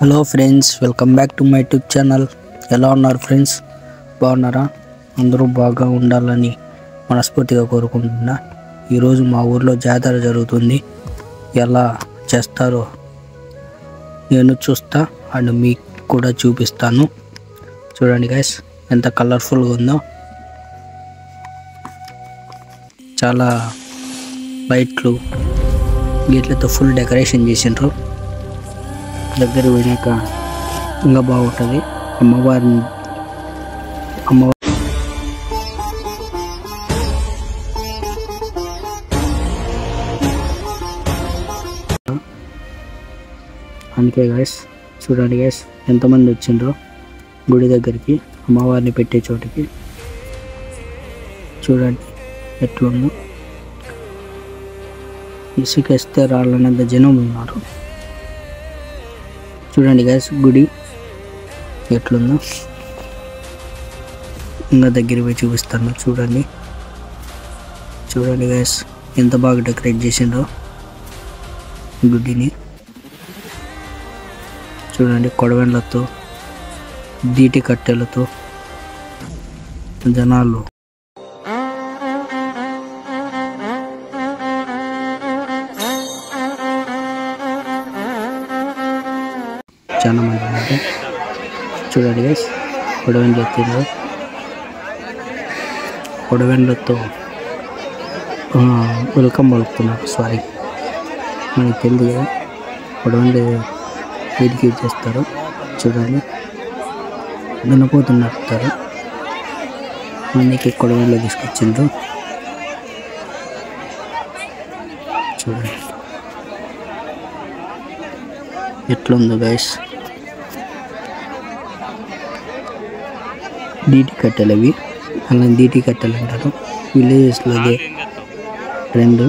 Hello friends, welcome back to my YouTube channel. ఎలా ఉన్నారు friends? బాగున్నారా? అందరూ బాగా ఉండాలని మనస్ఫూర్తిగా కోరుకుంటున్నా. ఈరోజు మా ఊర్లో జాతర జరుగుతుంది. ఎలా చేస్తారో నేను చూస్తా అండ్ మీకు కూడా చూపిస్తాను. చూడండి గైస్, ఎంత కలర్ఫుల్గా ఉందో. చాలా లైట్లు గీట్లతో ఫుల్ డెకరేషన్ చేసిండ్రు. దగ్గర పోయినాక ఇంకా బాగుంటుంది. అమ్మవారి అందుకే గైస్, చూడండి గైస్ ఎంతమంది వచ్చిండ్రో గుడి దగ్గరికి, అమ్మవారిని పెట్టే చోటికి. చూడండి ఎట్లుందో. ఇసుకేస్తే రాళ్ళనంత జనం ఉన్నారు. చూడండి గైస్ గుడి ఎట్లుందో. ఇంకా దగ్గర పోయి చూపిస్తాను. చూడండి చూడండి గైస్ ఎంత బాగా డెకరేట్ చేసిండ్రో గుడిని. చూడండి కొడవెండ్లతో, దీటి కట్టెలతో జనాలు చాలా మంది ఉన్నారు. చూడండి గైస్ కొడవెండ్లు ఎత్తిండ్రు. కొడవెండ్లతో వెల్కమ్ పలుకుతున్నారు. సారీ, మనకి తెలియదు కదా కొడవెండ్లు వీటికి యూజ్ చేస్తారు. చూడండి దున్నపోతున్న నడుపుతారు. అందుకే కొడవెండ్లు తీసుకొచ్చిండ్రు. చూడండి ఎట్లుందో గైస్. దీటి కట్టెలు అవి, అలా దీటి కట్టెలు అంటారు. విలేజెస్లో అదే ట్రెండ్.